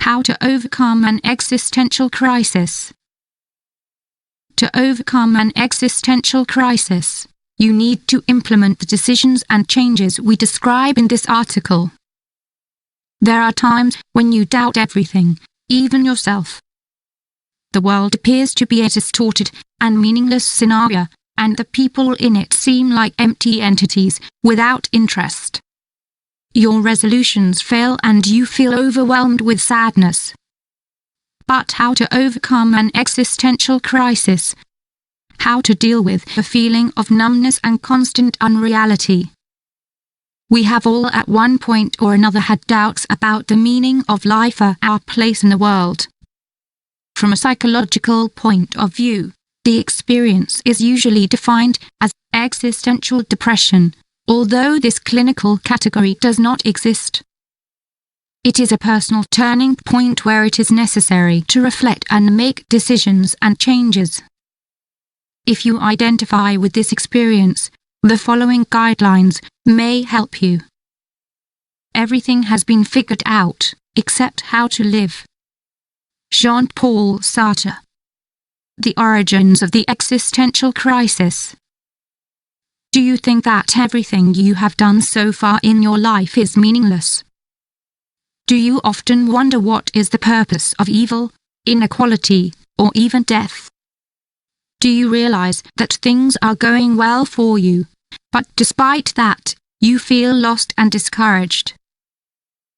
How to overcome an existential crisis. To overcome an existential crisis, you need to implement the decisions and changes we describe in this article. There are times when you doubt everything, even yourself. The world appears to be a distorted and meaningless scenario, and the people in it seem like empty entities without interest. Your resolutions fail and you feel overwhelmed with sadness. But how to overcome an existential crisis? How to deal with the feeling of numbness and constant unreality? We have all at one point or another had doubts about the meaning of life or our place in the world. From a psychological point of view, the experience is usually defined as existential depression, although this clinical category does not exist. It is a personal turning point where it is necessary to reflect and make decisions and changes. If you identify with this experience, the following guidelines may help you. Everything has been figured out, except how to live. Jean-Paul Sartre. The origins of the existential crisis. Do you think that everything you have done so far in your life is meaningless? Do you often wonder what is the purpose of evil, inequality, or even death? Do you realize that things are going well for you, but despite that, you feel lost and discouraged?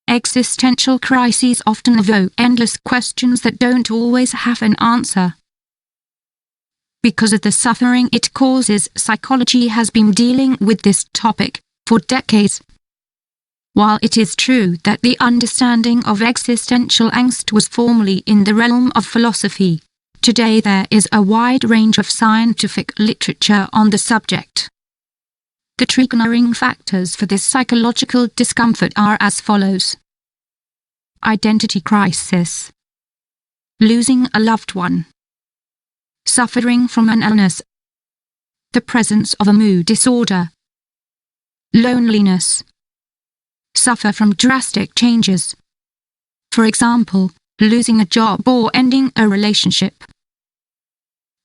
Existential crises often evoke endless questions that don't always have an answer. Because of the suffering it causes, psychology has been dealing with this topic for decades. While it is true that the understanding of existential angst was formerly in the realm of philosophy, today there is a wide range of scientific literature on the subject. The triggering factors for this psychological discomfort are as follows. Identity crisis. Losing a loved one. Suffering from an illness. The presence of a mood disorder. Loneliness. Suffer from drastic changes. For example, losing a job or ending a relationship.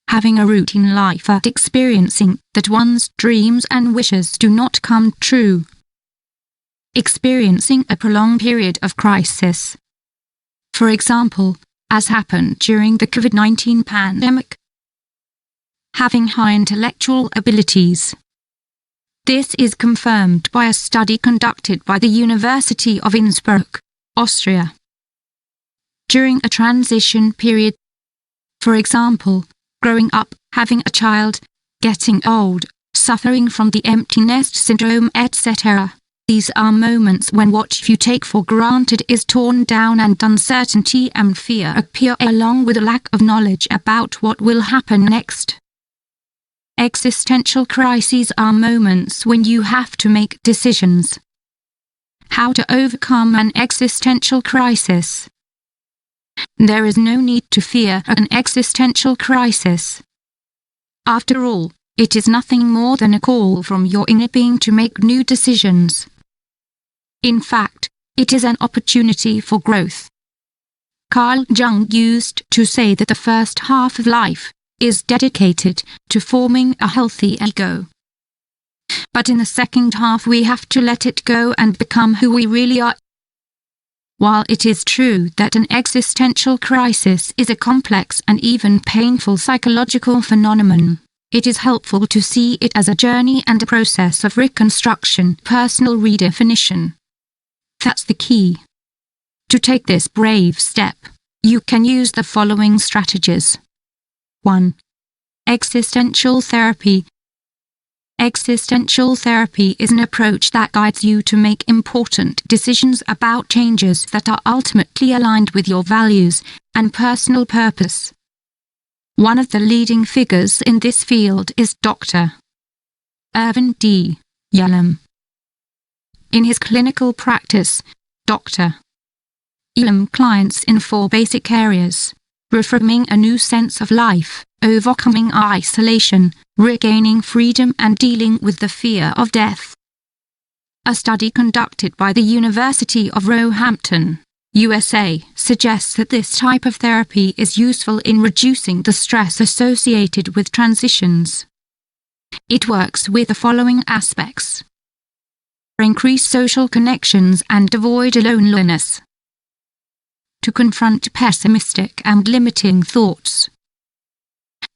Having a routine life but experiencing that one's dreams and wishes do not come true. Experiencing a prolonged period of crisis. For example, as happened during the COVID-19 pandemic. Having high intellectual abilities. This is confirmed by a study conducted by the University of Innsbruck, Austria. During a transition period, for example, growing up, having a child, getting old, suffering from the empty nest syndrome, etc. These are moments when what you take for granted is torn down and uncertainty and fear appear along with a lack of knowledge about what will happen next. Existential crises are moments when you have to make decisions. How to overcome an existential crisis. There is no need to fear an existential crisis. After all, it is nothing more than a call from your inner being to make new decisions. In fact, it is an opportunity for growth. Carl Jung used to say that the first half of life is dedicated to forming a healthy ego. But in the second half we have to let it go and become who we really are. While it is true that an existential crisis is a complex and even painful psychological phenomenon, it is helpful to see it as a journey and a process of reconstruction, personal redefinition. That's the key. To take this brave step, you can use the following strategies. 1. Existential therapy. Existential therapy is an approach that guides you to make important decisions about changes that are ultimately aligned with your values and personal purpose. One of the leading figures in this field is Dr. Irvin D. Yalom. In his clinical practice, Dr. Yalom clients in 4 basic areas: reframing a new sense of life, overcoming isolation, regaining freedom, and dealing with the fear of death. A study conducted by the University of Roehampton, USA suggests that this type of therapy is useful in reducing the stress associated with transitions. It works with the following aspects: increase social connections and avoid loneliness, to confront pessimistic and limiting thoughts,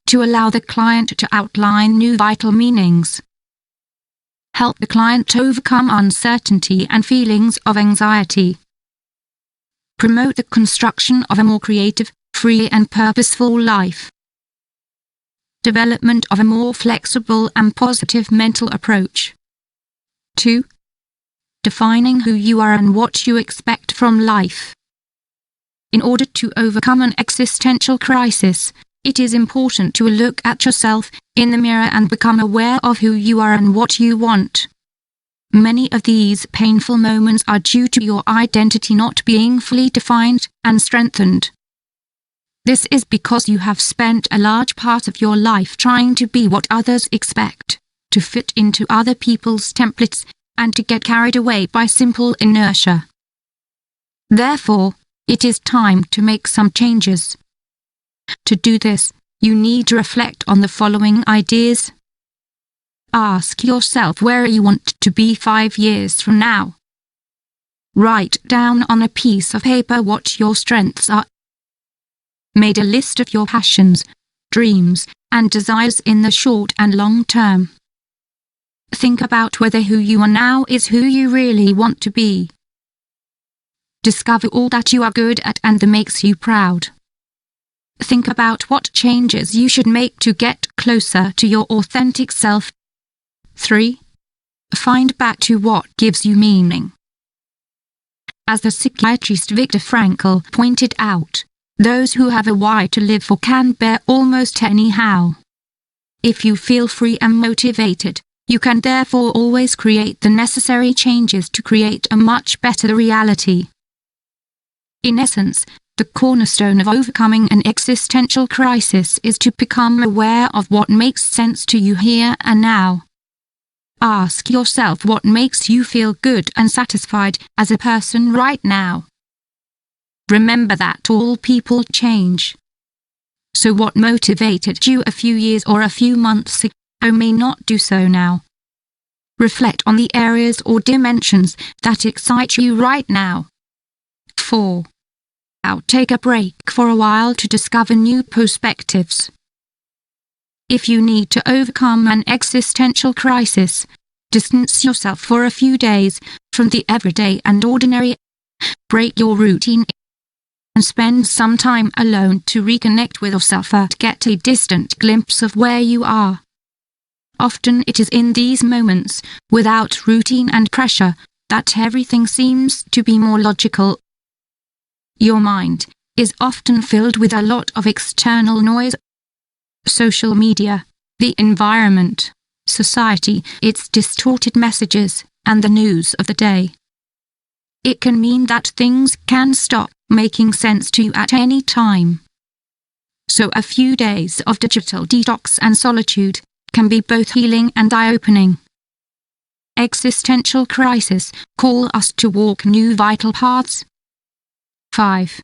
to allow the client to outline new vital meanings, help the client overcome uncertainty and feelings of anxiety, promote the construction of a more creative, free and purposeful life, development of a more flexible and positive mental approach. 2. Defining who you are and what you expect from life. In order to overcome an existential crisis, it is important to look at yourself in the mirror and become aware of who you are and what you want. Many of these painful moments are due to your identity not being fully defined and strengthened. This is because you have spent a large part of your life trying to be what others expect, to fit into other people's templates, and to get carried away by simple inertia. Therefore, it is time to make some changes. To do this, you need to reflect on the following ideas. Ask yourself where you want to be 5 years from now. Write down on a piece of paper what your strengths are. Make a list of your passions, dreams, and desires in the short and long term. Think about whether who you are now is who you really want to be. Discover all that you are good at and that makes you proud. Think about what changes you should make to get closer to your authentic self. 3. Find back to what gives you meaning. As the psychiatrist Viktor Frankl pointed out, those who have a why to live for can bear almost any how. If you feel free and motivated, you can therefore always create the necessary changes to create a much better reality. In essence, the cornerstone of overcoming an existential crisis is to become aware of what makes sense to you here and now. Ask yourself what makes you feel good and satisfied as a person right now. Remember that all people change. So what motivated you a few years or a few months ago may not do so now. Reflect on the areas or dimensions that excite you right now. 4. Now take a break for a while to discover new perspectives. If you need to overcome an existential crisis, distance yourself for a few days from the everyday and ordinary. Break your routine and spend some time alone to reconnect with yourself and get a distant glimpse of where you are. Often it is in these moments, without routine and pressure, that everything seems to be more logical. Your mind is often filled with a lot of external noise. Social media, the environment, society, its distorted messages, and the news of the day. It can mean that things can stop making sense to you at any time. So a few days of digital detox and solitude can be both healing and eye-opening. Existential crises call us to walk new vital paths. 5.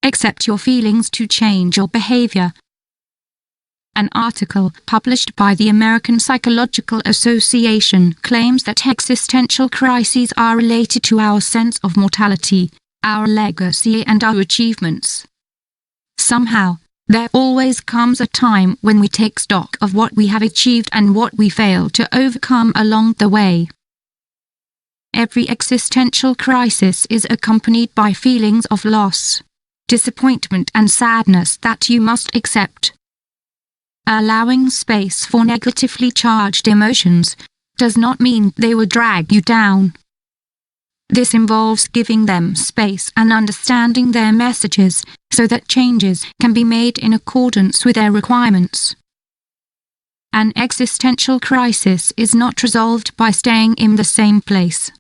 Accept your feelings to change your behavior. An article published by the American Psychological Association claims that existential crises are related to our sense of mortality, our legacy and our achievements. Somehow, there always comes a time when we take stock of what we have achieved and what we failed to overcome along the way. Every existential crisis is accompanied by feelings of loss, disappointment and sadness that you must accept. Allowing space for negatively charged emotions does not mean they will drag you down. This involves giving them space and understanding their messages so that changes can be made in accordance with their requirements. An existential crisis is not resolved by staying in the same place.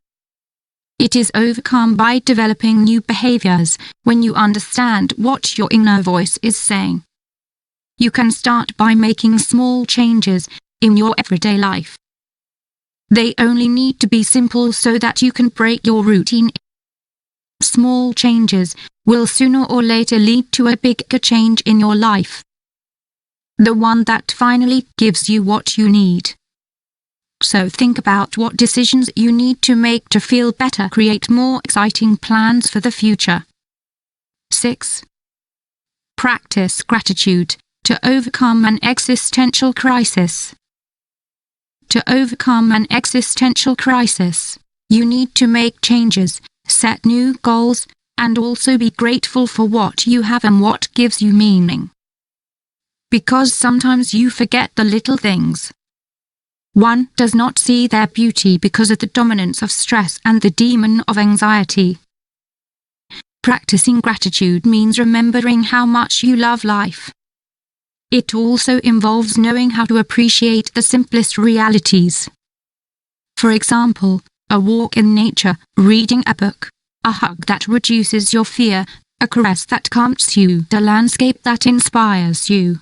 It is overcome by developing new behaviors when you understand what your inner voice is saying. You can start by making small changes in your everyday life. They only need to be simple so that you can break your routine. Small changes will sooner or later lead to a bigger change in your life. The one that finally gives you what you need. So think about what decisions you need to make to feel better. Create more exciting plans for the future. 6. Practice gratitude to overcome an existential crisis. To overcome an existential crisis, you need to make changes, set new goals, and also be grateful for what you have and what gives you meaning. Because sometimes you forget the little things. One does not see their beauty because of the dominance of stress and the demon of anxiety. Practicing gratitude means remembering how much you love life. It also involves knowing how to appreciate the simplest realities. For example, a walk in nature, reading a book, a hug that reduces your fear, a caress that calms you, a landscape that inspires you.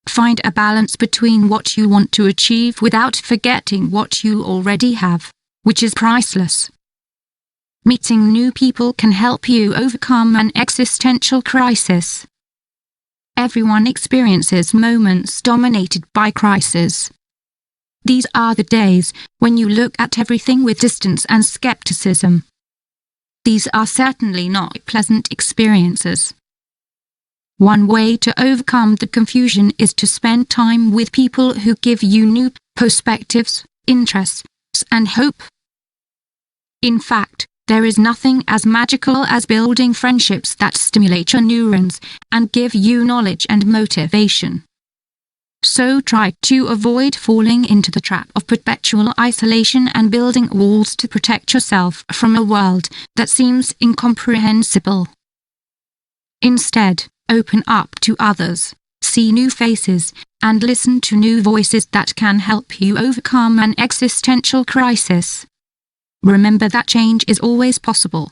Find a balance between what you want to achieve without forgetting what you already have, which is priceless. Meeting new people can help you overcome an existential crisis. Everyone experiences moments dominated by crises. These are the days when you look at everything with distance and skepticism. These are certainly not pleasant experiences. One way to overcome the confusion is to spend time with people who give you new perspectives, interests, and hope. In fact, there is nothing as magical as building friendships that stimulate your neurons and give you knowledge and motivation. So try to avoid falling into the trap of perpetual isolation and building walls to protect yourself from a world that seems incomprehensible. Instead, open up to others, see new faces, and listen to new voices that can help you overcome an existential crisis. Remember that change is always possible.